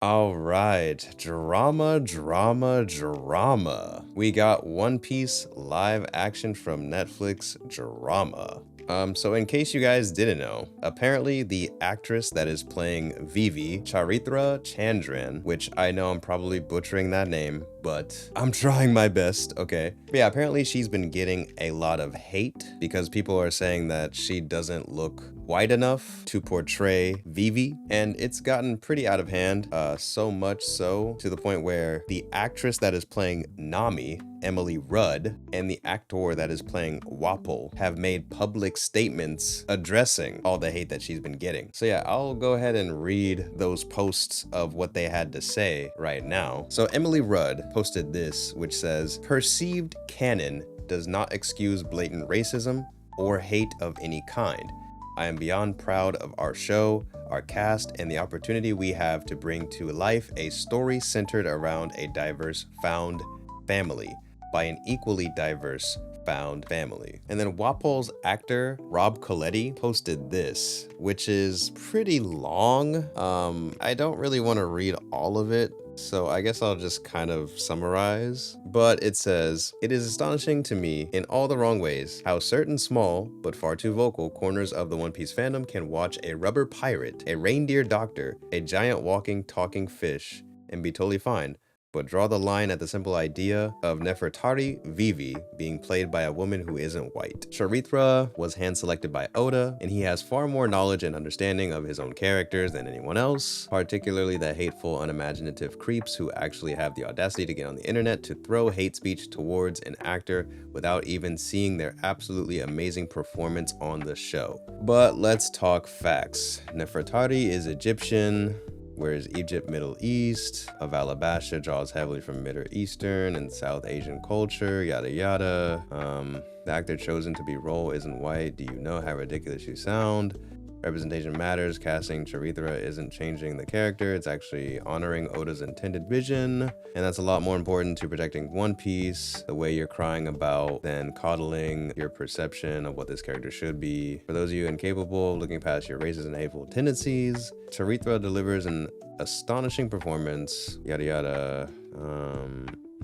All right, drama, drama, drama. We got One Piece live action from Netflix drama. So in case you guys didn't know, apparently the actress that is playing Vivi, Charithra Chandran, which I know I'm probably butchering that name, but I'm trying my best, okay? But yeah, apparently she's been getting a lot of hate because people are saying that she doesn't look white enough to portray Vivi, and it's gotten pretty out of hand, so much so to the point where the actress that is playing Nami, Emily Rudd, and the actor that is playing Wapol have made public statements addressing all the hate that she's been getting. So yeah, I'll go ahead and read those posts of what they had to say right now. So Emily Rudd posted this, which says, "Perceived canon does not excuse blatant racism or hate of any kind. I am beyond proud of our show, our cast, and the opportunity we have to bring to life a story centered around a diverse found family by an equally diverse found family." And then Wapol's actor, Rob Colleti, posted this, which is pretty long. I don't really want to read all of it, so I guess I'll just kind of summarize. But it says, "It is astonishing to me in all the wrong ways how certain small, but far too vocal, corners of the One Piece fandom can watch a rubber pirate, a reindeer doctor, a giant walking, talking fish, and be totally fine, but draw the line at the simple idea of Nefertari Vivi being played by a woman who isn't white." Charithra was hand-selected by Oda, and he has far more knowledge and understanding of his own characters than anyone else, particularly the hateful, unimaginative creeps who actually have the audacity to get on the internet to throw hate speech towards an actor without even seeing their absolutely amazing performance on the show. But let's talk facts. Nefertari is Egyptian, whereas Egypt, Middle East. Avalabasha draws heavily from Middle Eastern and South Asian culture, yada yada. The actor chosen to be role isn't white. Do you know how ridiculous you sound? Representation matters. Casting Charithra isn't changing the character. It's actually honoring Oda's intended vision. And that's a lot more important to protecting One Piece, the way you're crying about, than coddling your perception of what this character should be. For those of you incapable of looking past your racist and hateful tendencies, Charithra delivers an astonishing performance, yada yada.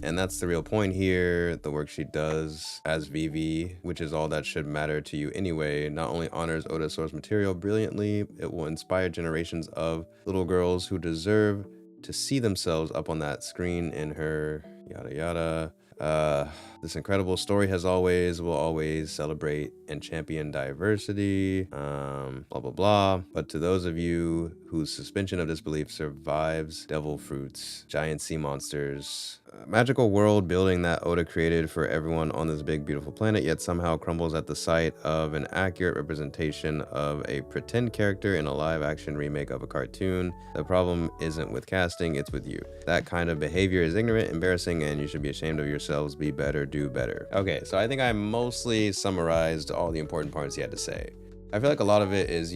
And that's the real point here. The work she does as Vivi, which is all that should matter to you anyway, not only honors Oda's source material brilliantly, it will inspire generations of little girls who deserve to see themselves up on that screen in her, yada yada. This incredible story will always celebrate and champion diversity, blah, blah, blah. But to those of you whose suspension of disbelief survives devil fruits, giant sea monsters, magical world building that Oda created for everyone on this big, beautiful planet, yet somehow crumbles at the sight of an accurate representation of a pretend character in a live action remake of a cartoon. The problem isn't with casting, it's with you. That kind of behavior is ignorant, embarrassing, and you should be ashamed of yourselves. Be better, do better. Okay, so I think I mostly summarized all the important parts he had to say. I feel like a lot of it is,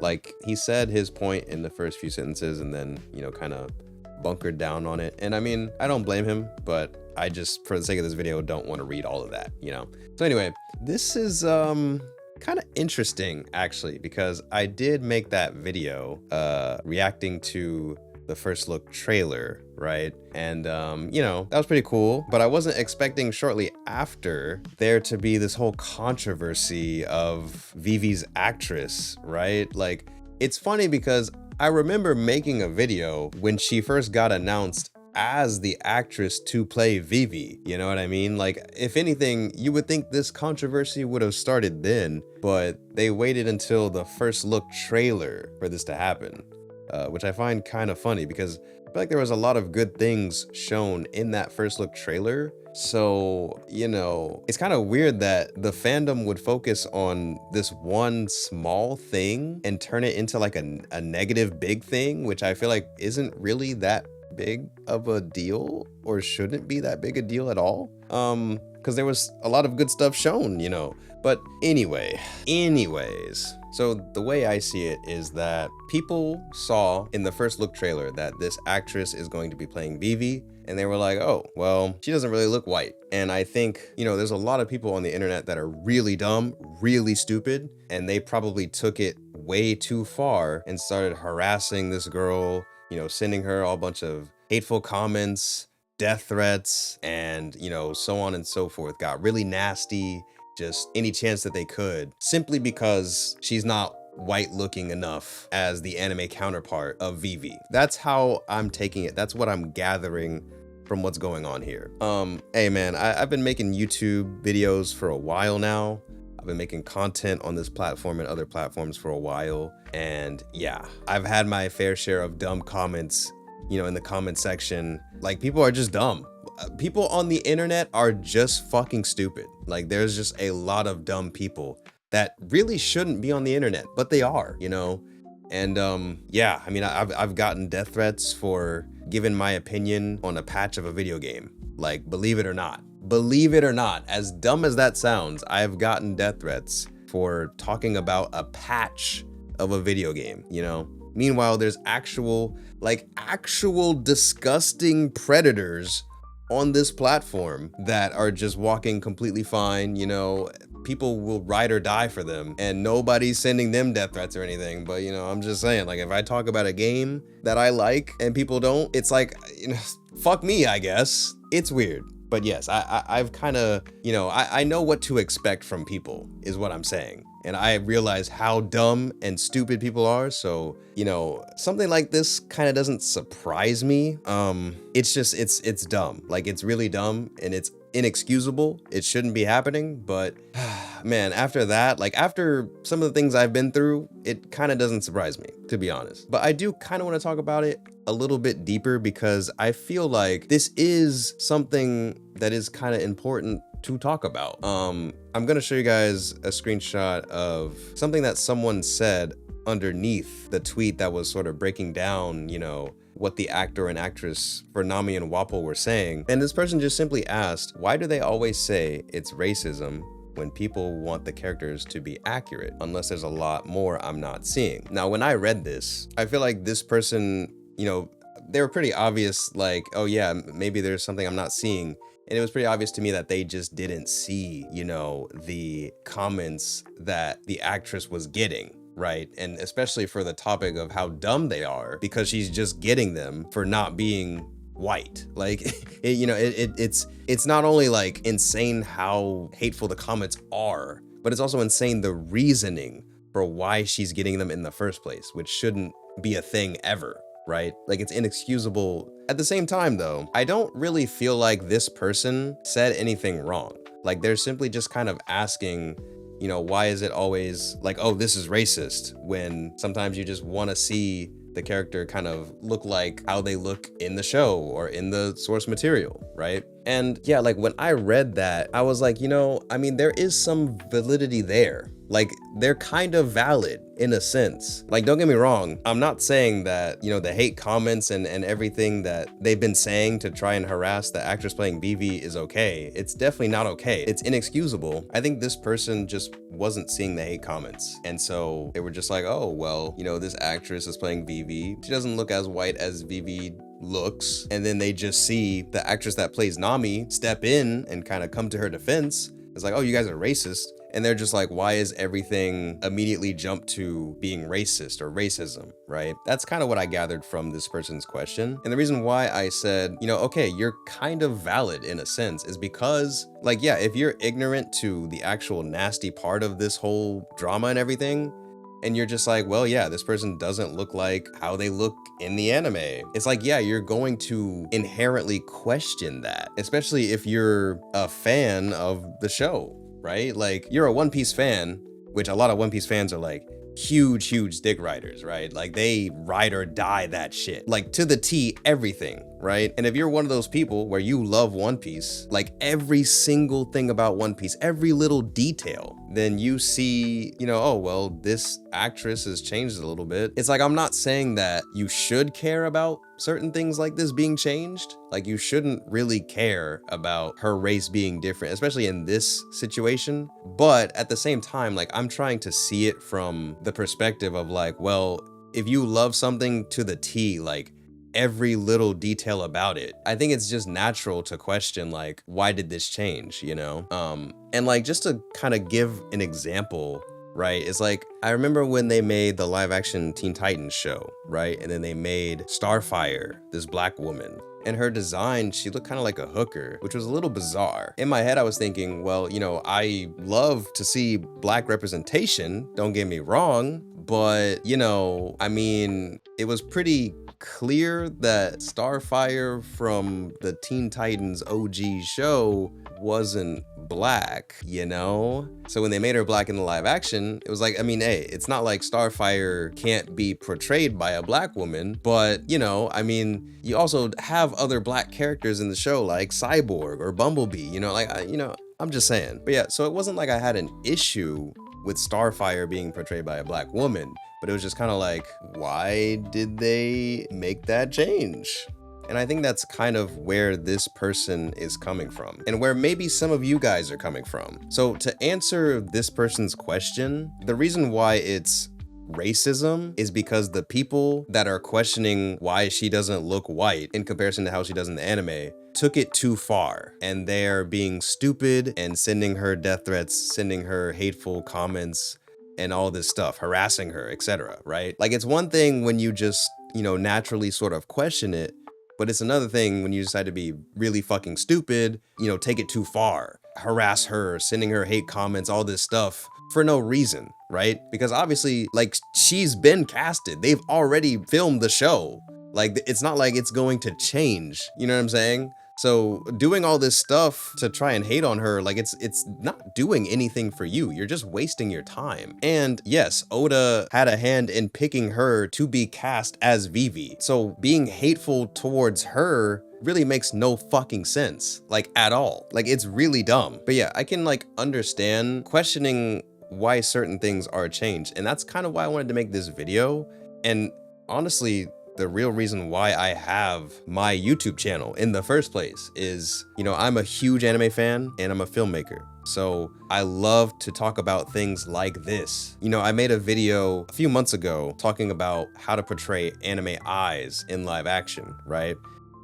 like he said his point in the first few sentences and then, kind of bunkered down on it. And I mean, I don't blame him, but I just, for the sake of this video, don't want to read all of that, So anyway, this is kind of interesting actually, because I did make that video reacting to the first look trailer, right? And that was pretty cool, but I wasn't expecting shortly after there to be this whole controversy of Vivi's actress, right? Like, it's funny because I remember making a video when she first got announced as the actress to play Vivi, you know what I mean? Like, if anything, you would think this controversy would have started then, but they waited until the first look trailer for this to happen, which I find kind of funny because I feel like there was a lot of good things shown in that first look trailer. So, it's kind of weird that the fandom would focus on this one small thing and turn it into like a negative big thing, which I feel like isn't really that big of a deal or shouldn't be that big a deal at all. Because there was a lot of good stuff shown, But anyways, so the way I see it is that people saw in the first look trailer that this actress is going to be playing Vivi, and they were like, oh, well, she doesn't really look white. And I think, there's a lot of people on the internet that are really dumb, really stupid, and they probably took it way too far and started harassing this girl you know, sending her a bunch of hateful comments, death threats, and, you know, so on and so forth. Got really nasty, just any chance that they could, simply because she's not white looking enough as the anime counterpart of Vivi. That's how I'm taking it. That's what I'm gathering from what's going on here. Hey man, I've been making YouTube videos for a while now. I've been making content on this platform and other platforms for a while. And yeah, I've had my fair share of dumb comments, you know, in the comment section. Like, people are just dumb. People on the internet are just fucking stupid. Like, there's just a lot of dumb people that really shouldn't be on the internet, but they are, you know? And yeah, I mean, I've gotten death threats for giving my opinion on a patch of a video game. Like, believe it or not, as dumb as that sounds, I've gotten death threats for talking about a patch of a video game, you know? Meanwhile, there's actual disgusting predators on this platform that are just walking completely fine, you know? People will ride or die for them, and nobody's sending them death threats or anything. But, you know, I'm just saying, like, if I talk about a game that I like and people don't, it's like, you know, fuck me, I guess. It's weird. But yes, I've kind of, you know, I know what to expect from people, is what I'm saying. And I realize how dumb and stupid people are. So, you know, something like this kind of doesn't surprise me. It's just, it's dumb. Like, it's really dumb and it's inexcusable. It shouldn't be happening. But man, after that, like, after some of the things I've been through, it kind of doesn't surprise me, to be honest. But I do kind of want to talk about it a little bit deeper, because I feel like this is something that is kind of important to talk about. I'm gonna show you guys a screenshot of something that someone said underneath the tweet that was sort of breaking down, you know, what the actor and actress for Nami and Wapol were saying. And this person just simply asked, why do they always say it's racism when people want the characters to be accurate, unless there's a lot more I'm not seeing? Now, when I read this, I feel like this person, you know, they were pretty obvious, like, oh yeah, maybe there's something I'm not seeing. And it was pretty obvious to me that they just didn't see, you know, the comments that the actress was getting, right? And especially for the topic of how dumb they are, because she's just getting them for not being white. Like, it's not only like insane how hateful the comments are, but it's also insane the reasoning for why she's getting them in the first place, which shouldn't be a thing ever. Right? Like, it's inexcusable. At the same time, though, I don't really feel like this person said anything wrong. Like, they're simply just kind of asking, you know, why is it always like, oh, this is racist, when sometimes you just want to see the character kind of look like how they look in the show or in the source material, right? And yeah, like, when I read that, I was like, you know, I mean, there is some validity there. Like, they're kind of valid in a sense. Like, don't get me wrong, I'm not saying that, you know, the hate comments and everything that they've been saying to try and harass the actress playing Vivi is okay. It's definitely not okay. It's inexcusable. I think this person just wasn't seeing the hate comments. And so they were just like, oh, well, you know, this actress is playing Vivi. She doesn't look as white as Vivi looks. And then they just see the actress that plays Nami step in and kind of come to her defense. It's like, oh, you guys are racist. And they're just like, why is everything immediately jumped to being racist or racism, right? That's kind of what I gathered from this person's question. And the reason why I said, you know, okay, you're kind of valid in a sense is because, like, yeah, if you're ignorant to the actual nasty part of this whole drama and everything, and you're just like, well, yeah, this person doesn't look like how they look in the anime. It's like, yeah, you're going to inherently question that, especially if you're a fan of the show, right? Like, you're a One Piece fan, which a lot of One Piece fans are like huge dick riders, right? Like, they ride or die that shit, like to the T, everything, right? And if you're one of those people where you love One Piece, like every single thing about One Piece, every little detail, then you see, you know, oh, well, this actress has changed a little bit. It's like, I'm not saying that you should care about certain things like this being changed. Like, you shouldn't really care about her race being different, especially in this situation. But at the same time, like, I'm trying to see it from the perspective of like, well, if you love something to the T, like every little detail about it, I think it's just natural to question, like, why did this change, you know? And like, just to kind of give an example right? It's like, I remember when they made the live action Teen Titans show, right? And then they made Starfire, this black woman. And her design, she looked kind of like a hooker, which was a little bizarre. In my head, I was thinking, well, you know, I love to see black representation, don't get me wrong, but, you know, I mean, it was pretty clear that Starfire from the Teen Titans OG show wasn't black, you know? So when they made her black in the live action, it was like, I mean, hey, it's not like Starfire can't be portrayed by a black woman, but, you know, I mean, you also have other black characters in the show like Cyborg or Bumblebee, you know, like, you know, I'm just saying. But yeah, so it wasn't like I had an issue with Starfire being portrayed by a black woman, but it was just kind of like, why did they make that change? And I think that's kind of where this person is coming from, and where maybe some of you guys are coming from. So to answer this person's question, the reason why it's racism is because the people that are questioning why she doesn't look white in comparison to how she does in the anime took it too far, and they're being stupid and sending her death threats, sending her hateful comments and all this stuff, harassing her, etc., right? Like, it's one thing when you just, you know, naturally sort of question it, but it's another thing when you decide to be really fucking stupid, you know, take it too far, harass her, sending her hate comments, all this stuff for no reason, right? Because obviously, like, she's been casted. They've already filmed the show. Like, it's not like it's going to change, you know what I'm saying? So doing all this stuff to try and hate on her, like, it's not doing anything for you. You're just wasting your time. And yes, Oda had a hand in picking her to be cast as Vivi. So being hateful towards her really makes no fucking sense, like, at all. Like, it's really dumb. But yeah, I can, like, understand questioning why certain things are changed. And that's kind of why I wanted to make this video. And honestly, the real reason why I have my YouTube channel in the first place is, you know, I'm a huge anime fan and I'm a filmmaker. So I love to talk about things like this. You know, I made a video a few months ago talking about how to portray anime eyes in live action, right?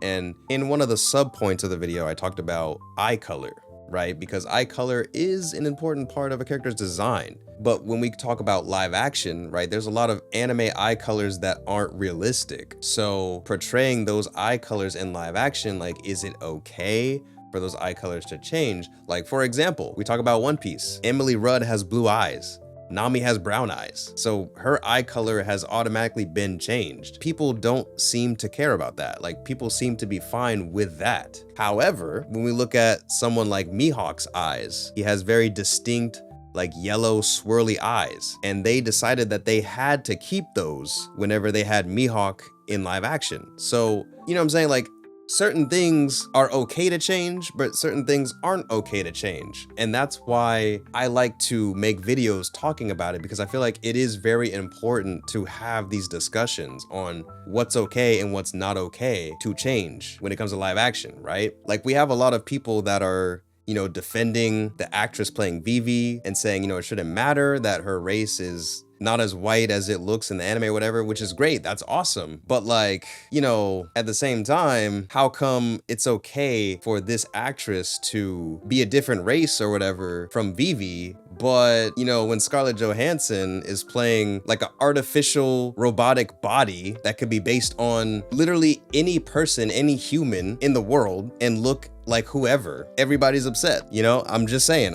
And in one of the sub points of the video, I talked about eye color, right? Because eye color is an important part of a character's design. But when we talk about live action, right, there's a lot of anime eye colors that aren't realistic. So portraying those eye colors in live action, like, is it okay for those eye colors to change? Like, for example, we talk about One Piece. Emily Rudd has blue eyes. Nami has brown eyes. So her eye color has automatically been changed. People don't seem to care about that. Like, people seem to be fine with that. However, when we look at someone like Mihawk's eyes, he has very distinct, like, yellow swirly eyes. And they decided that they had to keep those whenever they had Mihawk in live action. So, you know what I'm saying? Like, certain things are okay to change, but certain things aren't okay to change. And that's why I like to make videos talking about it, because I feel like it is very important to have these discussions on what's okay and what's not okay to change when it comes to live action, right? Like, we have a lot of people that are, you know, defending the actress playing Vivi and saying, you know, it shouldn't matter that her race is not as white as it looks in the anime or whatever, which is great. That's awesome. But, like, you know, at the same time, how come it's okay for this actress to be a different race or whatever from Vivi, but, you know, when Scarlett Johansson is playing like an artificial robotic body that could be based on literally any person, any human in the world, and look like whoever, everybody's upset, you know? I'm just saying.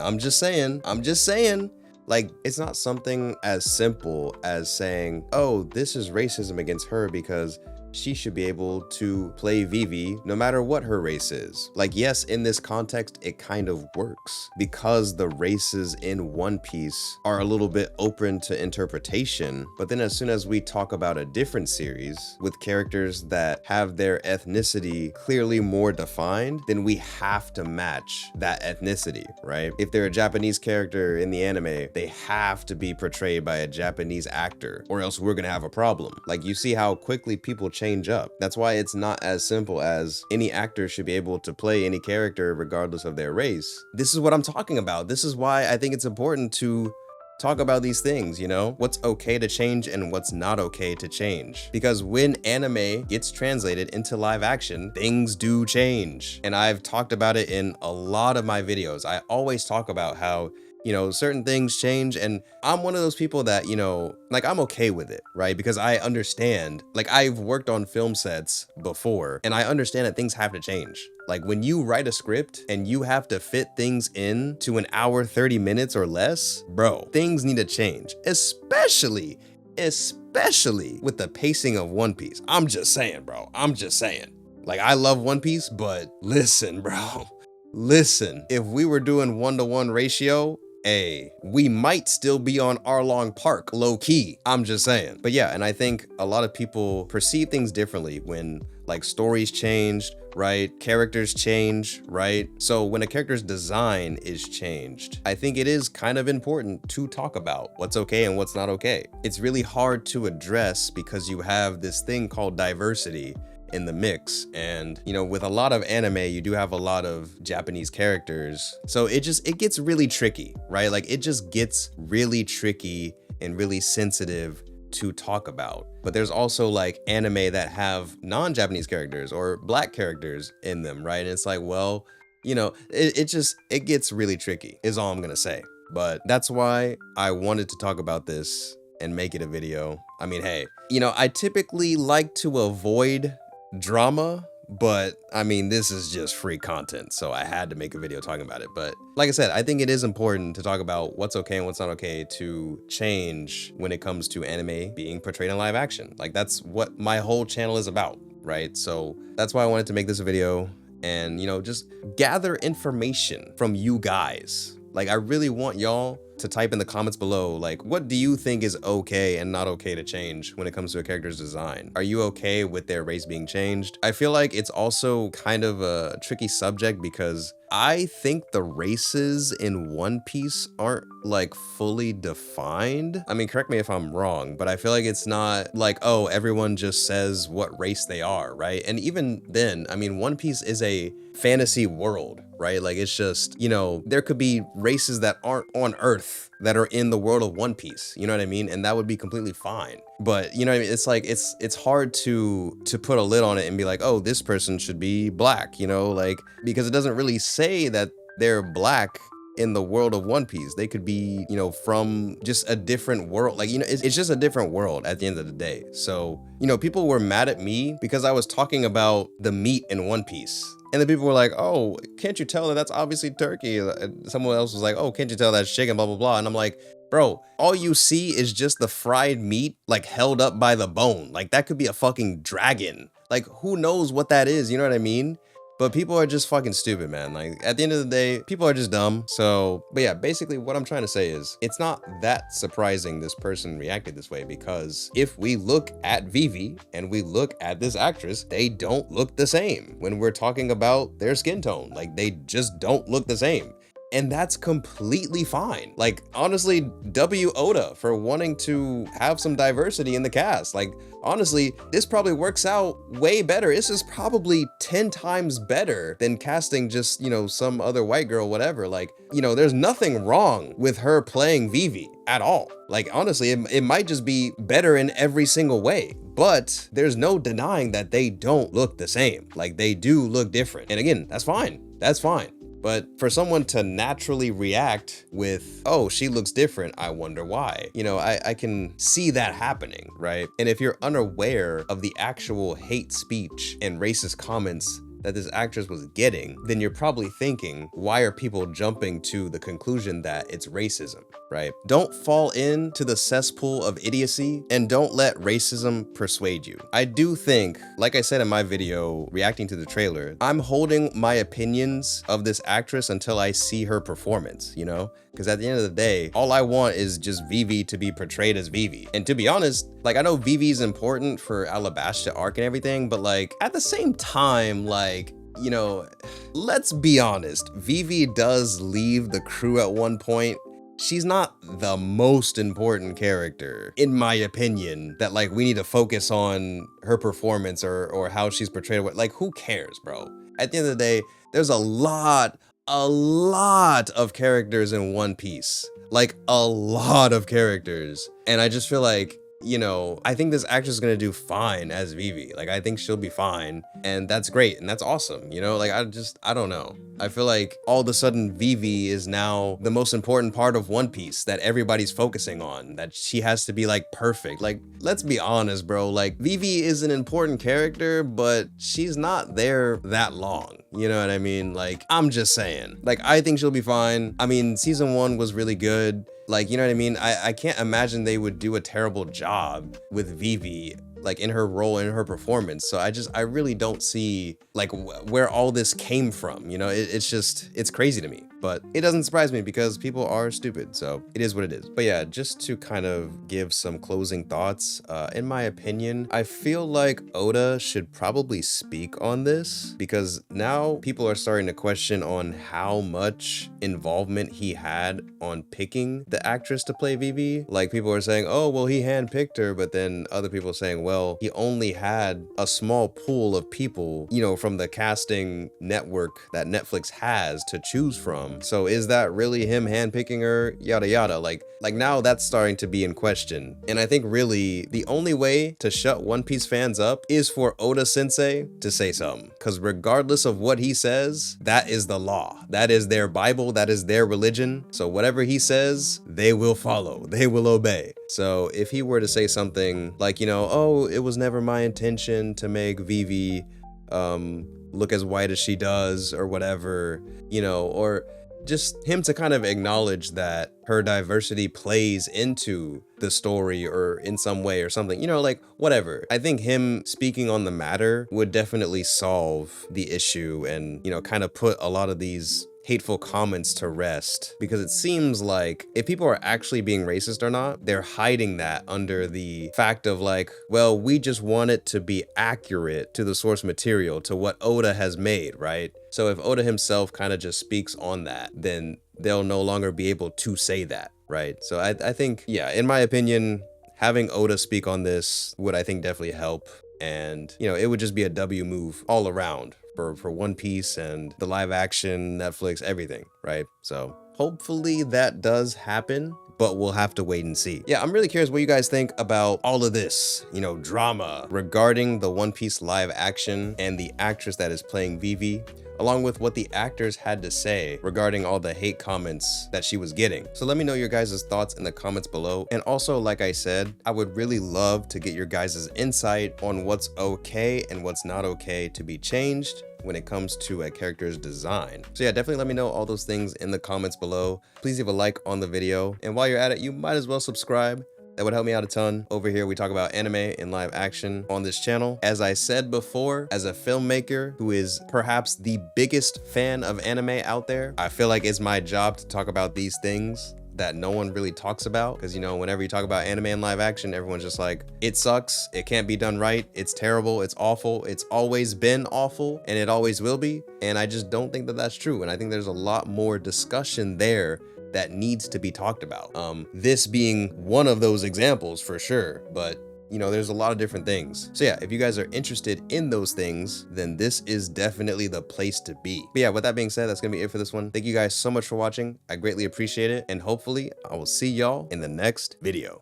Like, it's not something as simple as saying, oh, this is racism against her because she should be able to play Vivi no matter what her race is. Like, yes, in this context, it kind of works because the races in One Piece are a little bit open to interpretation. But then as soon as we talk about a different series with characters that have their ethnicity clearly more defined, then we have to match that ethnicity, right? If they're a Japanese character in the anime, they have to be portrayed by a Japanese actor, or else we're gonna have a problem. Like, you see how quickly people change up. That's why it's not as simple as any actor should be able to play any character regardless of their race. This is what I'm talking about. This is why I think it's important to talk about these things, you know? What's okay to change and what's not okay to change. Because when anime gets translated into live action, things do change. And I've talked about it in a lot of my videos. I always talk about how You know, certain things change, and I'm one of those people that, you know, like, I'm okay with it, right? Because I understand, like, I've worked on film sets before, and I understand that things have to change. Like, when you write a script and you have to fit things in to an hour, 30 minutes or less, bro, things need to change, especially with the pacing of One Piece. I'm just saying, bro. I'm just saying. Like, I love One Piece, but listen, bro. Listen, if we were doing 1-to-1 ratio, hey, we might still be on Arlong Park, low key. I'm just saying. But yeah, and I think a lot of people perceive things differently when, like, stories changed, right? Characters change, right? So when a character's design is changed, I think it is kind of important to talk about what's okay and what's not okay. It's really hard to address because you have this thing called diversity in the mix, and you know, with a lot of anime, you do have a lot of Japanese characters, so it gets really tricky, right? Like, it just gets really tricky and really sensitive to talk about. But there's also like anime that have non-Japanese characters or black characters in them, right? And it's like, well, you know, it gets really tricky is all I'm gonna say. But that's why I wanted to talk about this and make it a video. I mean, hey, you know, I typically like to avoid drama, but I mean, this is just free content, so I had to make a video talking about it. But like I said, I think it is important to talk about what's okay and what's not okay to change when it comes to anime being portrayed in live action. Like, that's what my whole channel is about, right? So that's why I wanted to make this video and, you know, just gather information from you guys. Like, I really want y'all to type in the comments below, like, what do you think is okay and not okay to change when it comes to a character's design? Are you okay with their race being changed? I feel like it's also kind of a tricky subject because I think the races in One Piece aren't like fully defined. I mean, correct me if I'm wrong, but I feel like it's not like, oh, everyone just says what race they are, right? And even then, I mean, One Piece is a fantasy world, right? Like, it's just, you know, there could be races that aren't on Earth that are in the world of One Piece, you know what I mean? And that would be completely fine. But you know what I mean? It's like, it's hard to put a lid on it and be like, oh, this person should be black, you know, like, because it doesn't really say that they're black in the world of One Piece. They could be, you know, from just a different world. Like, you know, it's just a different world at the end of the day. So, you know, people were mad at me because I was talking about the meat in One Piece. And then people were like, oh, can't you tell that that's obviously turkey? And someone else was like, oh, can't you tell that's chicken, blah, blah, blah. And I'm like, bro, all you see is just the fried meat, like, held up by the bone. Like, that could be a fucking dragon. Like, who knows what that is? You know what I mean? But people are just fucking stupid, man. Like, at the end of the day, people are just dumb. So, but yeah, basically what I'm trying to say is it's not that surprising this person reacted this way, because if we look at Vivi and we look at this actress, they don't look the same when we're talking about their skin tone. Like, they just don't look the same. And that's completely fine. Like, honestly, W. Oda for wanting to have some diversity in the cast. Like, honestly, this probably works out way better. This is probably 10 times better than casting just, you know, some other white girl, whatever. Like, you know, there's nothing wrong with her playing Vivi at all. Like, honestly, it might just be better in every single way. But there's no denying that they don't look the same. Like, they do look different. And again, that's fine. That's fine. But for someone to naturally react with, oh, she looks different, I wonder why. You know, I can see that happening, right? And if you're unaware of the actual hate speech and racist comments that this actress was getting, then you're probably thinking, why are people jumping to the conclusion that it's racism, right? Don't fall into the cesspool of idiocy and don't let racism persuade you. I do think, like I said in my video reacting to the trailer, I'm holding my opinions of this actress until I see her performance, you know? Because at the end of the day, all I want is just Vivi to be portrayed as Vivi. And to be honest, like, I know Vivi's important for Alabasta arc and everything, but like, at the same time, like, you know, let's be honest, Vivi does leave the crew at one point. She's not the most important character, in my opinion, that like we need to focus on her performance or how she's portrayed. Like, who cares, bro? At the end of the day, there's a lot of characters in One Piece. Like, a lot of characters. And I just feel like you know, I think this actress is gonna do fine as Vivi. Like, I think she'll be fine, and that's great, and that's awesome, you know? Like, I don't know. I feel like all of a sudden Vivi is now the most important part of One Piece that everybody's focusing on, that she has to be like perfect. Like, let's be honest, bro. Like, Vivi is an important character, but she's not there that long. You know what I mean? Like, I'm just saying. Like, I think she'll be fine. I mean, season 1 was really good. Like, you know what I mean? I can't imagine they would do a terrible job with Vivi, like in her role, in her performance. So I really don't see like where all this came from. You know, it's crazy to me, but it doesn't surprise me because people are stupid. So it is what it is. But yeah, just to kind of give some closing thoughts, in my opinion, I feel like Oda should probably speak on this because now people are starting to question on how much involvement he had on picking the actress to play Vivi. Like, people are saying, oh, well, he handpicked her, but then other people saying, well, he only had a small pool of people, you know, from the casting network that Netflix has to choose from. So is that really him handpicking her? Yada yada. Like now that's starting to be in question. And I think really the only way to shut One Piece fans up is for Oda sensei to say something. Because regardless of what he says, that is the law. That is their Bible. That is their religion. So whatever he says, they will follow. They will obey. So if he were to say something like, you know, oh, it was never my intention to make Vivi look as white as she does or whatever, you know, or just him to kind of acknowledge that her diversity plays into the story or in some way or something, you know, like whatever. I think him speaking on the matter would definitely solve the issue and, you know, kind of put a lot of these hateful comments to rest, because it seems like if people are actually being racist or not, they're hiding that under the fact of like, well, we just want it to be accurate to the source material, to what Oda has made, right? So if Oda himself kind of just speaks on that, then they'll no longer be able to say that, right? So I think, yeah, in my opinion, having Oda speak on this would, I think, definitely help. And, you know, it would just be a W move all around for One Piece and the live action, Netflix, everything, right? So hopefully that does happen, but we'll have to wait and see. Yeah, I'm really curious what you guys think about all of this, you know, drama regarding the One Piece live action and the actress that is playing Vivi, along with what the actors had to say regarding all the hate comments that she was getting. So let me know your guys' thoughts in the comments below. And also, like I said, I would really love to get your guys' insight on what's okay and what's not okay to be changed when it comes to a character's design. So yeah, definitely let me know all those things in the comments below. Please leave a like on the video. And while you're at it, you might as well subscribe. That would help me out a ton. Over here, we talk about anime and live action on this channel. As I said before, as a filmmaker who is perhaps the biggest fan of anime out there, I feel like it's my job to talk about these things that no one really talks about. Because, you know, whenever you talk about anime and live action, everyone's just like, it sucks, it can't be done right, it's terrible, it's awful, it's always been awful, and it always will be. And I just don't think that that's true. And I think there's a lot more discussion there that needs to be talked about. This being one of those examples for sure, but you know, there's a lot of different things. So yeah, if you guys are interested in those things, then this is definitely the place to be. But yeah, with that being said, that's gonna be it for this one. Thank you guys so much for watching. I greatly appreciate it. And hopefully I will see y'all in the next video.